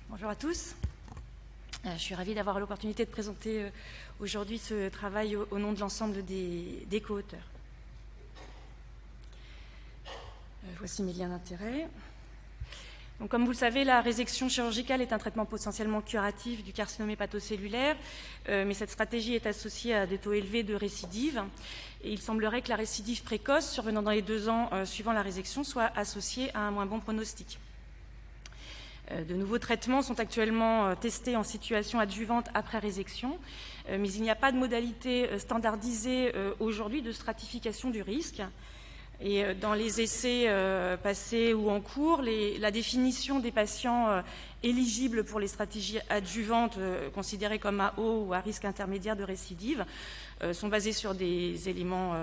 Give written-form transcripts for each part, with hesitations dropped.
Bonjour à tous. Je suis ravie d'avoir l'opportunité de présenter aujourd'hui ce travail au nom de l'ensemble des co-auteurs. Voici mes liens d'intérêt. Donc, comme vous le savez, la résection chirurgicale est un traitement potentiellement curatif du carcinome hépatocellulaire, mais cette stratégie est associée à des taux élevés de récidive. Et il semblerait que la récidive précoce, survenant dans les 2 ans suivant la résection, soit associée à un moins bon pronostic. De nouveaux traitements sont actuellement testés en situation adjuvante après résection, mais il n'y a pas de modalité standardisée aujourd'hui de stratification du risque. Et dans les essais passés ou en cours, la définition des patients éligibles pour les stratégies adjuvantes considérées comme à haut ou à risque intermédiaire de récidive sont basées sur des éléments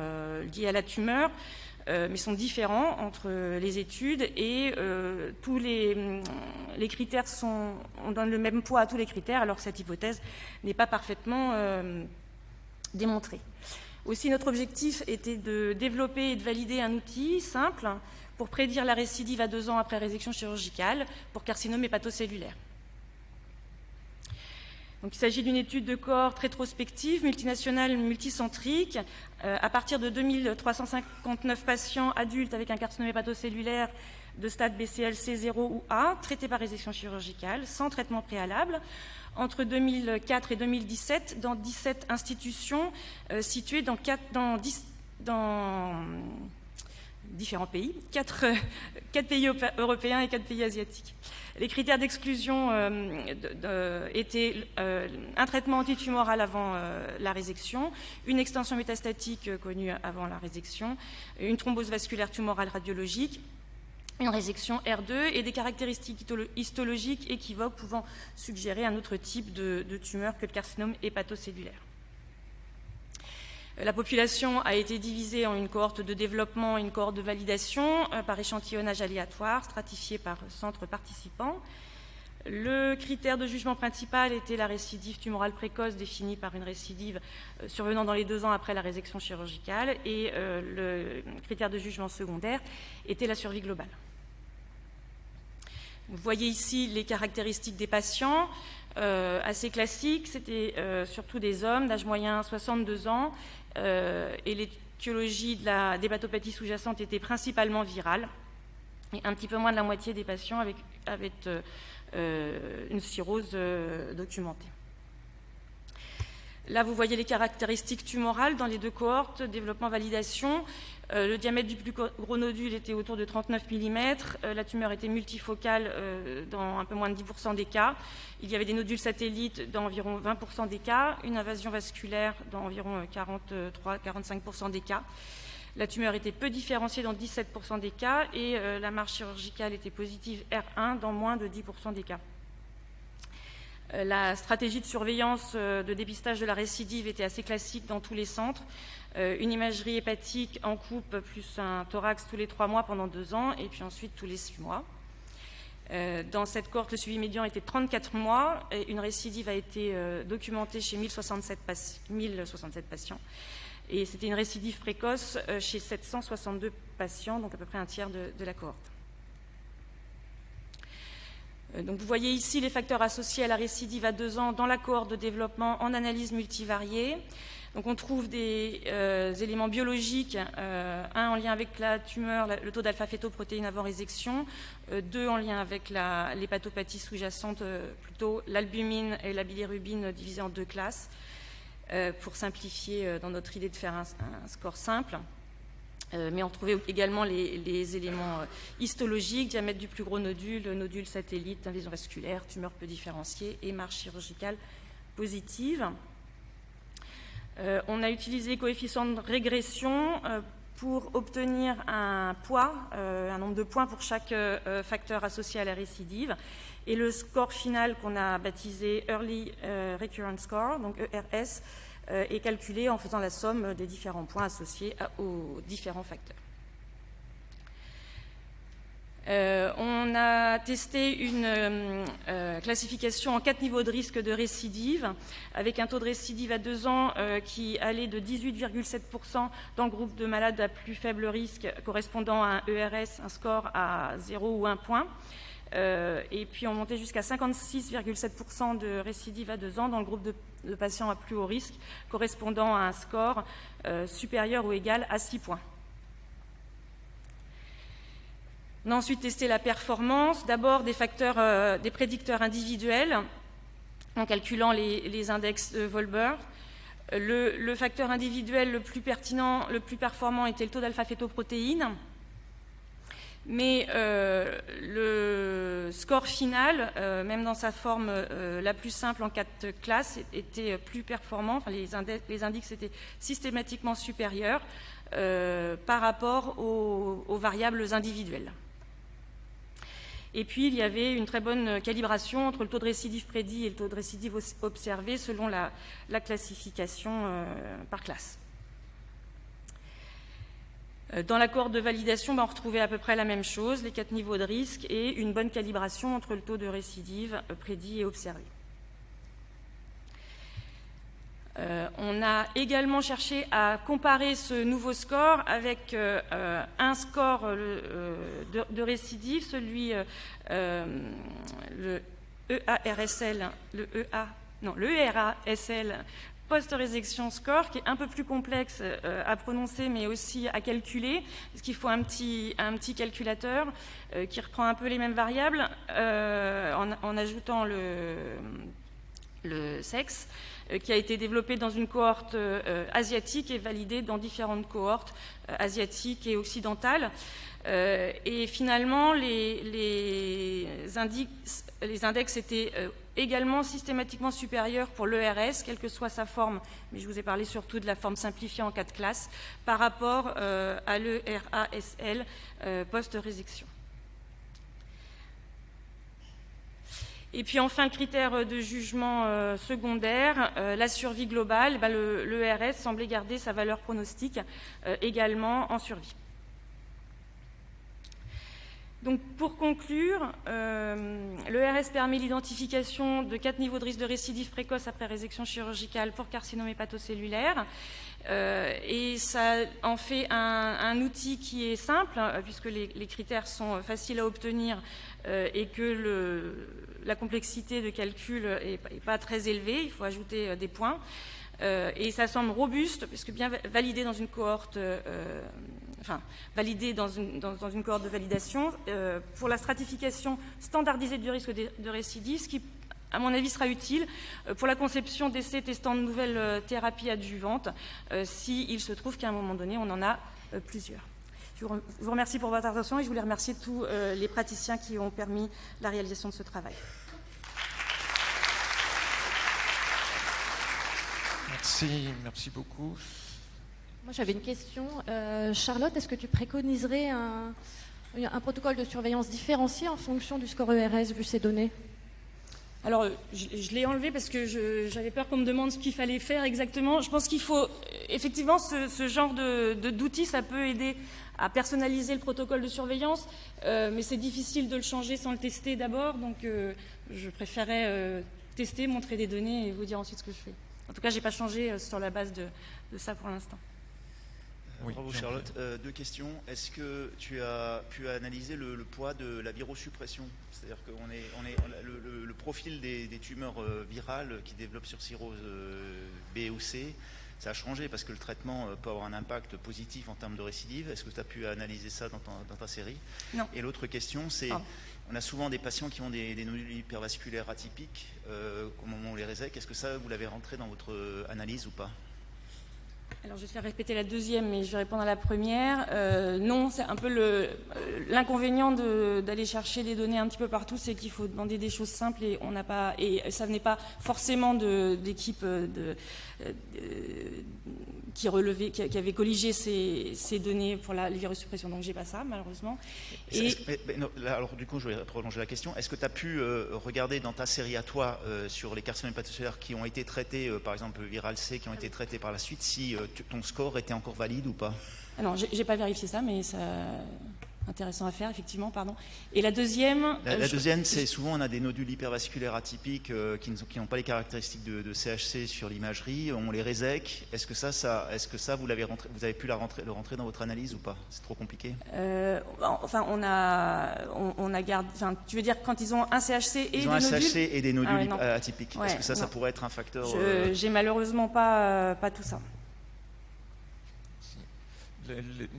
liés à la tumeur, mais sont différents entre les études et tous les critères on donne le même poids à tous les critères, alors que cette hypothèse n'est pas parfaitement démontrée. Aussi, notre objectif était de développer et de valider un outil simple pour prédire la récidive à 2 ans après résection chirurgicale pour carcinome hépatocellulaire. Donc, il s'agit d'une étude de cohorte rétrospective, multinationale, multicentrique, à partir de 2359 patients adultes avec un carcinome hépatocellulaire de stade BCLC 0 ou A, traités par résection chirurgicale, sans traitement préalable, entre 2004 et 2017, dans 17 institutions situées dans différents pays, 4 pays européens et 4 pays asiatiques. Les critères d'exclusion étaient un traitement antitumoral avant la résection, une extension métastatique connue avant la résection, une thrombose vasculaire tumorale radiologique, une résection R2 et des caractéristiques histologiques équivoques pouvant suggérer un autre type de tumeur que le carcinome hépatocellulaire. La population a été divisée en une cohorte de développement et une cohorte de validation par échantillonnage aléatoire, stratifié par centre participant. Le critère de jugement principal était la récidive tumorale précoce définie par une récidive survenant dans les 2 ans après la résection chirurgicale et le critère de jugement secondaire était la survie globale. Vous voyez ici les caractéristiques des patients, assez classiques, c'était surtout des hommes d'âge moyen 62 ans et l'étiologie de l'hépatopathie sous-jacente était principalement virale et un petit peu moins de la moitié des patients avec une cirrhose documentée. Là, vous voyez les caractéristiques tumorales dans les 2 cohortes, développement-validation. Le diamètre du plus gros nodule était autour de 39 mm. La tumeur était multifocale dans un peu moins de 10% des cas. Il y avait des nodules satellites dans environ 20% des cas, une invasion vasculaire dans environ 43-45% des cas. La tumeur était peu différenciée dans 17% des cas et la marge chirurgicale était positive R1 dans moins de 10% des cas. La stratégie de surveillance de dépistage de la récidive était assez classique dans tous les centres. Une imagerie hépatique en coupe plus un thorax tous les 3 mois pendant 2 ans et puis ensuite tous les 6 mois. Dans cette cohorte, le suivi médian était 34 mois et une récidive a été documentée chez 1067 patients. Et c'était une récidive précoce chez 762 patients, donc à peu près un tiers de la cohorte. Donc vous voyez ici les facteurs associés à la récidive à 2 ans dans la cohorte de développement en analyse multivariée. Donc on trouve des éléments biologiques, un en lien avec la tumeur, le taux d'alpha-fétoprotéine avant résection, 2 en lien avec l'hépatopathie sous-jacente, plutôt l'albumine et la bilirubine divisées en 2 classes, pour simplifier dans notre idée de faire un score simple. Mais on trouvait également les éléments histologiques, diamètre du plus gros nodule, nodule satellite, invasion vasculaire, tumeur peu différenciée et marge chirurgicale positive. On a utilisé coefficient de régression pour obtenir un poids, un nombre de points pour chaque facteur associé à la récidive. Et le score final qu'on a baptisé Early Recurrence Score, donc ERS, est calculé en faisant la somme des différents points associés aux différents facteurs. On a testé une classification en 4 niveaux de risque de récidive, avec un taux de récidive à 2 ans qui allait de 18,7% dans le groupe de malades à plus faible risque, correspondant à un ERS, un score à 0 ou 1 point, et puis on montait jusqu'à 56,7% de récidive à 2 ans dans le groupe de patients à plus haut risque, correspondant à un score supérieur ou égal à 6 points. On a ensuite testé la performance, d'abord des facteurs, des prédicteurs individuels, en calculant les index de Wolbert. Le facteur individuel le plus pertinent, le plus performant était le taux d'alpha-fétoprotéine, mais le score final, même dans sa forme la plus simple en 4 classes, était plus performant. Enfin, les indices étaient systématiquement supérieurs par rapport aux variables individuelles. Et puis, il y avait une très bonne calibration entre le taux de récidive prédit et le taux de récidive observé selon la classification par classe. Dans la cohorte de validation, on retrouvait à peu près la même chose, les 4 niveaux de risque et une bonne calibration entre le taux de récidive prédit et observé. On a également cherché à comparer ce nouveau score avec un score de récidive, celui le EARSL, le ERASL post-résection score, qui est un peu plus complexe à prononcer, mais aussi à calculer, parce qu'il faut un petit calculateur qui reprend un peu les mêmes variables en ajoutant le sexe, qui a été développé dans une cohorte asiatique et validé dans différentes cohortes asiatiques et occidentales. Et finalement, les index étaient également systématiquement supérieurs pour l'ERS, quelle que soit sa forme, mais je vous ai parlé surtout de la forme simplifiée en 4 classes, par rapport à l'ERASL post-résection. Et puis enfin, le critère de jugement secondaire, la survie globale, l'ERS semblait garder sa valeur pronostique également en survie. Donc pour conclure, l'ERS permet l'identification de 4 niveaux de risque de récidive précoce après résection chirurgicale pour carcinome hépatocellulaire. Et ça en fait un outil qui est simple, puisque les critères sont faciles à obtenir et que la complexité de calcul n'est pas très élevée, il faut ajouter des points. Et ça semble robuste, puisque bien validé dans une cohorte, validé dans une cohorte de validation, pour la stratification standardisée du risque de récidive, ce qui, à mon avis, sera utile pour la conception d'essais testant de nouvelles thérapies adjuvantes, s'il se trouve qu'à un moment donné, on en a plusieurs. Je vous remercie pour votre attention et je voulais remercier tous les praticiens qui ont permis la réalisation de ce travail. Merci beaucoup. Moi, j'avais une question. Charlotte, est-ce que tu préconiserais un protocole de surveillance différencié en fonction du score ERS vu ces données ? Alors, je l'ai enlevé parce que j'avais peur qu'on me demande ce qu'il fallait faire exactement. Je pense qu'il faut, effectivement, ce genre d'outils, ça peut aider à personnaliser le protocole de surveillance, mais c'est difficile de le changer sans le tester d'abord, donc je préférais tester, montrer des données et vous dire ensuite ce que je fais. En tout cas, je n'ai pas changé sur la base de ça pour l'instant. Oui, bravo Charlotte. 2 questions. Est-ce que tu as pu analyser le poids de la virosuppression ? C'est-à-dire que le profil des tumeurs virales qui développent sur cirrhose B ou C, ça a changé parce que le traitement peut avoir un impact positif en termes de récidive. Est-ce que tu as pu analyser ça dans ta série ? Non. Et l'autre question, c'est, on a souvent des patients qui ont des nodules hypervasculaires atypiques au moment où on les résèque. Est-ce que ça, vous l'avez rentré dans votre analyse ou pas ? Alors, je vais faire répéter la deuxième, mais je vais répondre à la première. Non, c'est un peu l'inconvénient d'aller chercher des données un petit peu partout, c'est qu'il faut demander des choses simples et on n'a pas, et ça venait pas forcément d'équipes qui avaient colligé ces données pour les virus-suppression. Donc, j'ai pas ça, malheureusement. Alors, du coup, je vais prolonger la question. Est-ce que tu as pu regarder dans ta série à toi sur les carcinomes hépatocellulaires qui ont été traités, par exemple, viral C, qui ont été traités par la suite, si ton score était encore valide ou pas ? Non, j'ai pas vérifié ça, mais ça... intéressant à faire, effectivement, pardon. Et la deuxième... La deuxième, c'est souvent on a des nodules hypervasculaires atypiques qui n'ont pas les caractéristiques de CHC sur l'imagerie, on les résèque. Est-ce que ça vous avez pu le rentrer dans votre analyse ou pas? C'est trop compliqué? Enfin, on a gardé... Enfin, tu veux dire quand ils ont un CHC et ils ont des un nodules? CHC et des nodules ouais, atypiques. Ouais, est-ce que ça non. pourrait être un facteur? J'ai malheureusement pas tout ça.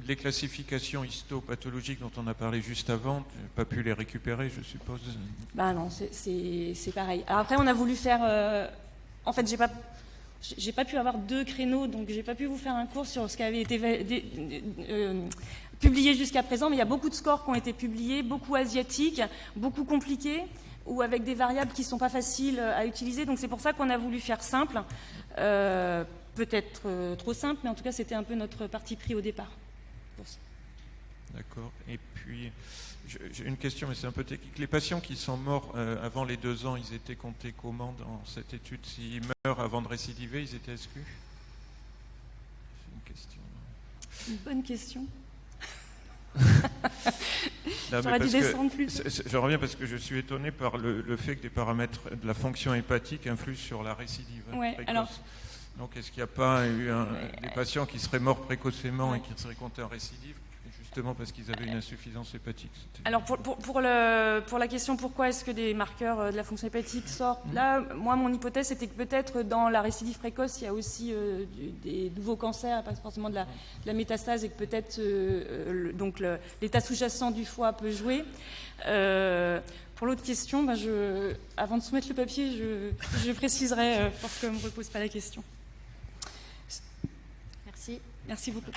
Les classifications histopathologiques dont on a parlé juste avant, tu n'as pas pu les récupérer, je suppose? Bah non, c'est pareil. Alors après, on a voulu faire... En fait, j'ai pas pu avoir 2 créneaux, donc j'ai pas pu vous faire un cours sur ce qui avait été publié jusqu'à présent, mais il y a beaucoup de scores qui ont été publiés, beaucoup asiatiques, beaucoup compliqués, ou avec des variables qui ne sont pas faciles à utiliser. Donc c'est pour ça qu'on a voulu faire simple. Peut-être trop simple, mais en tout cas, c'était un peu notre parti pris au départ. D'accord. Et puis, j'ai une question, mais c'est un peu technique. Les patients qui sont morts avant les 2 ans, ils étaient comptés comment dans cette étude? S'ils meurent avant de récidiver, ils étaient exclus? C'est une question. Une bonne question. Non, J'aurais dû descendre plus. Je reviens parce que je suis étonné par le fait que des paramètres de la fonction hépatique influent sur la récidive précoce. Alors, donc, est-ce qu'il n'y a pas eu des patients qui seraient morts précocement et qui seraient comptés en récidive, justement parce qu'ils avaient une insuffisance hépatique? Alors, pour la question pourquoi est-ce que des marqueurs de la fonction hépatique sortent, là, moi, mon hypothèse, c'était que peut-être dans la récidive précoce, il y a aussi des nouveaux cancers, pas forcément de la métastase, et que peut-être l'état sous-jacent du foie peut jouer. Pour l'autre question, avant de soumettre le papier, je préciserai pour qu'on ne me repose pas la question. Merci. Merci beaucoup.